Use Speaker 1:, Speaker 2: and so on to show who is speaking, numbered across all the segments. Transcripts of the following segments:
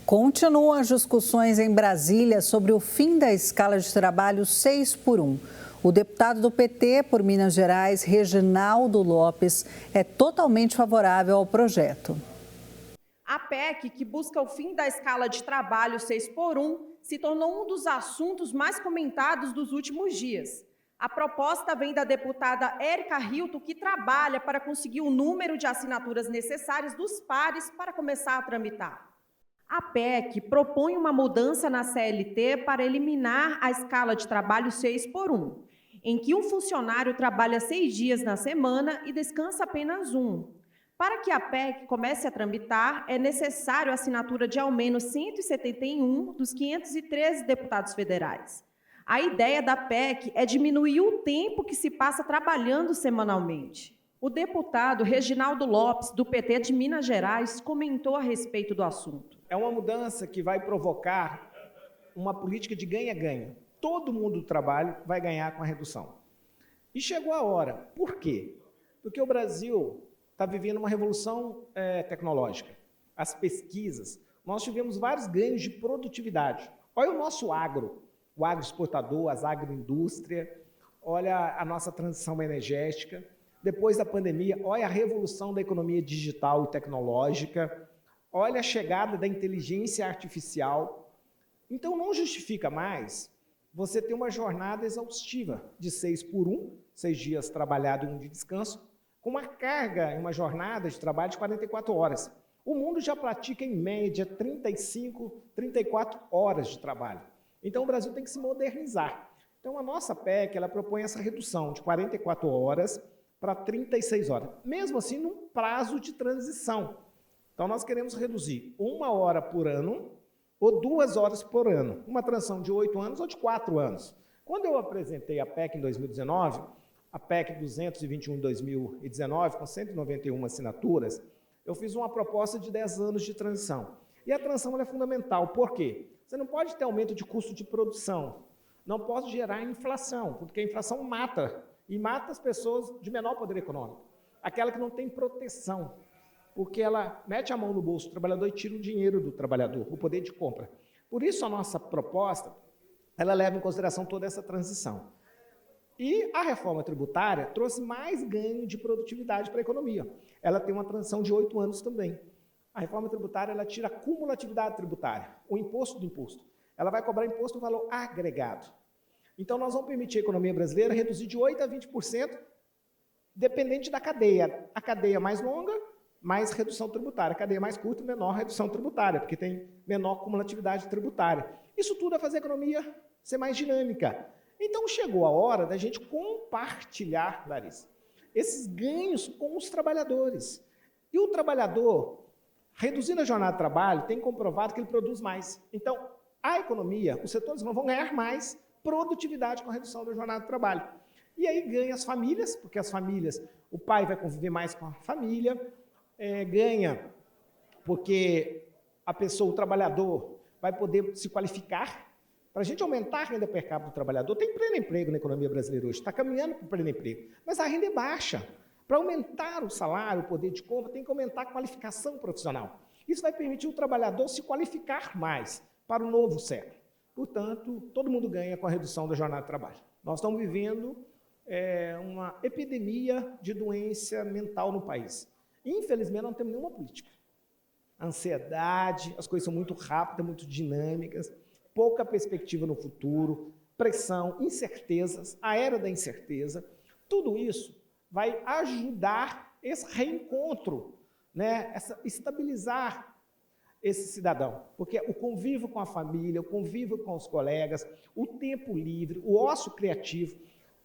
Speaker 1: Continuam as discussões em Brasília sobre o fim da escala de trabalho 6 por 1. O deputado do PT por Minas Gerais, Reginaldo Lopes, é totalmente favorável ao projeto.
Speaker 2: A PEC, que busca o fim da escala de trabalho 6 por 1, se tornou um dos assuntos mais comentados dos últimos dias. A proposta vem da deputada Érica Hilton, que trabalha para conseguir o número de assinaturas necessárias dos pares para começar a tramitar. A PEC propõe uma mudança na CLT para eliminar a escala de trabalho 6 por 1, em que um funcionário trabalha 6 dias na semana e descansa apenas um. Para que a PEC comece a tramitar, é necessário a assinatura de ao menos 171 dos 513 deputados federais. A ideia da PEC é diminuir o tempo que se passa trabalhando semanalmente. O deputado Reginaldo Lopes, do PT de Minas Gerais, comentou a respeito do assunto.
Speaker 3: É uma mudança que vai provocar uma política de ganha-ganha. Todo mundo do trabalho vai ganhar com a redução. E chegou a hora. Por quê? Porque o Brasil está vivendo uma revolução tecnológica. As pesquisas, nós tivemos vários ganhos de produtividade. Olha o nosso agro, o agroexportador, as agroindústria, olha a nossa transição energética. Depois da pandemia, olha a revolução da economia digital e tecnológica, olha a chegada da inteligência artificial. Então não justifica mais você ter uma jornada exaustiva de 6 por 1, 6 dias trabalhado e 1 de descanso, com uma carga em uma jornada de trabalho de 44 horas. O mundo já pratica, em média, 35, 34 horas de trabalho. Então, o Brasil tem que se modernizar. Então, a nossa PEC, ela propõe essa redução de 44 horas para 36 horas. Mesmo assim, num prazo de transição. Então, nós queremos reduzir 1 hora por ano ou 2 horas por ano. Uma transição de 8 anos ou de 4 anos. Quando eu apresentei a PEC em 2019... a PEC 221 de 2019, com 191 assinaturas, eu fiz uma proposta de 10 anos de transição. E a transição é fundamental. Por quê? Você não pode ter aumento de custo de produção, não pode gerar inflação, porque a inflação mata, e mata as pessoas de menor poder econômico. Aquela que não tem proteção, porque ela mete a mão no bolso do trabalhador e tira o dinheiro do trabalhador, o poder de compra. Por isso, a nossa proposta, ela leva em consideração toda essa transição. E a reforma tributária trouxe mais ganho de produtividade para a economia. Ela tem uma transição de 8 anos também. A reforma tributária, ela tira a cumulatividade tributária, o imposto do imposto. Ela vai cobrar imposto no valor agregado. Então, nós vamos permitir a economia brasileira reduzir de 8% a 20%, dependente da cadeia. A cadeia mais longa, mais redução tributária. A cadeia mais curta, menor redução tributária, porque tem menor cumulatividade tributária. Isso tudo vai fazer a economia ser mais dinâmica. Então, chegou a hora da gente compartilhar, Larissa, esses ganhos com os trabalhadores. E o trabalhador, reduzindo a jornada de trabalho, tem comprovado que ele produz mais. Então, a economia, os setores vão ganhar mais produtividade com a redução da jornada de trabalho. E aí ganha as famílias, porque as famílias, o pai vai conviver mais com a família, ganha porque a pessoa, o trabalhador, vai poder se qualificar. Para a gente aumentar a renda per capita do trabalhador, tem pleno emprego na economia brasileira hoje, está caminhando para o pleno emprego, mas a renda é baixa. Para aumentar o salário, o poder de compra, tem que aumentar a qualificação profissional. Isso vai permitir o trabalhador se qualificar mais para o novo século. Portanto, todo mundo ganha com a redução da jornada de trabalho. Nós estamos vivendo uma epidemia de doença mental no país. Infelizmente, não temos nenhuma política. Ansiedade, as coisas são muito rápidas, muito dinâmicas, pouca perspectiva no futuro, pressão, incertezas, a era da incerteza, tudo isso vai ajudar esse reencontro, né, estabilizar esse cidadão, porque o convívio com a família, o convívio com os colegas, o tempo livre, o ócio criativo,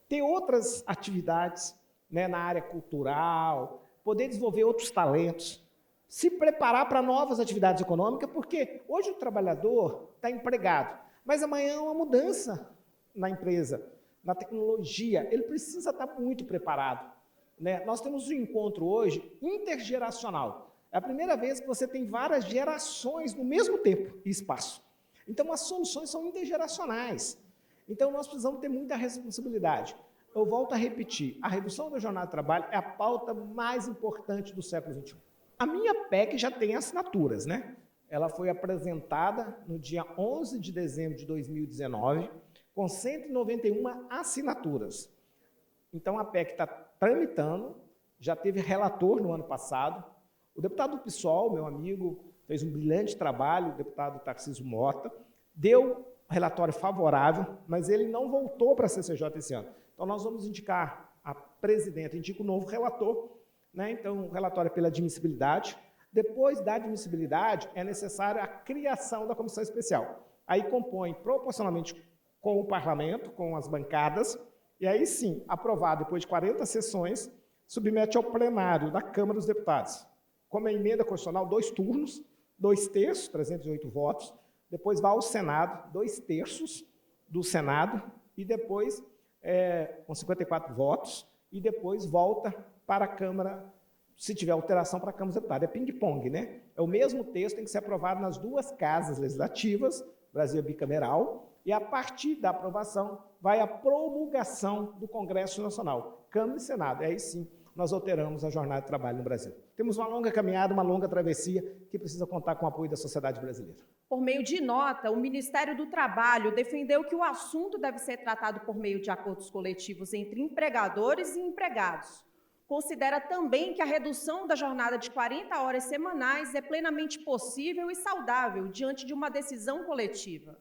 Speaker 3: ter outras atividades, né, na área cultural, poder desenvolver outros talentos, se preparar para novas atividades econômicas, porque hoje o trabalhador está empregado, mas amanhã é uma mudança na empresa, na tecnologia, ele precisa estar muito preparado, né? Nós temos um encontro hoje intergeracional. É a primeira vez que você tem várias gerações no mesmo tempo e espaço. Então, as soluções são intergeracionais. Então, nós precisamos ter muita responsabilidade. Eu volto a repetir, a redução da jornada de trabalho é a pauta mais importante do século XXI. A minha PEC já tem assinaturas, né? ela foi apresentada no dia 11 de dezembro de 2019, com 191 assinaturas. Então, a PEC está tramitando, já teve relator no ano passado. O deputado do PSOL, meu amigo, fez um brilhante trabalho, o deputado Tarcísio Mota, deu relatório favorável, mas ele não voltou para a CCJ esse ano. Então, nós vamos indicar a presidenta, indica o novo relator, né? Então, o relatório é pela admissibilidade. Depois da admissibilidade, é necessária a criação da comissão especial. Aí compõe proporcionalmente com o parlamento, com as bancadas, e aí sim, aprovado depois de 40 sessões, submete ao plenário da Câmara dos Deputados. Como é emenda constitucional, 2 turnos, 2/3, 308 votos, depois vai ao Senado, 2/3 do Senado, e depois, com 54 votos, e depois volta para a Câmara, se tiver alteração, para a Câmara dos Deputados. É ping-pong, né? É o mesmo texto, tem que ser aprovado nas 2 casas legislativas, Brasil é bicameral, e a partir da aprovação vai a promulgação do Congresso Nacional, Câmara e Senado. Aí sim, nós alteramos a jornada de trabalho no Brasil. Temos uma longa caminhada, uma longa travessia, que precisa contar com o apoio da sociedade brasileira.
Speaker 2: Por meio de nota, o Ministério do Trabalho defendeu que o assunto deve ser tratado por meio de acordos coletivos entre empregadores e empregados. Considera também que a redução da jornada de 40 horas semanais é plenamente possível e saudável diante de uma decisão coletiva.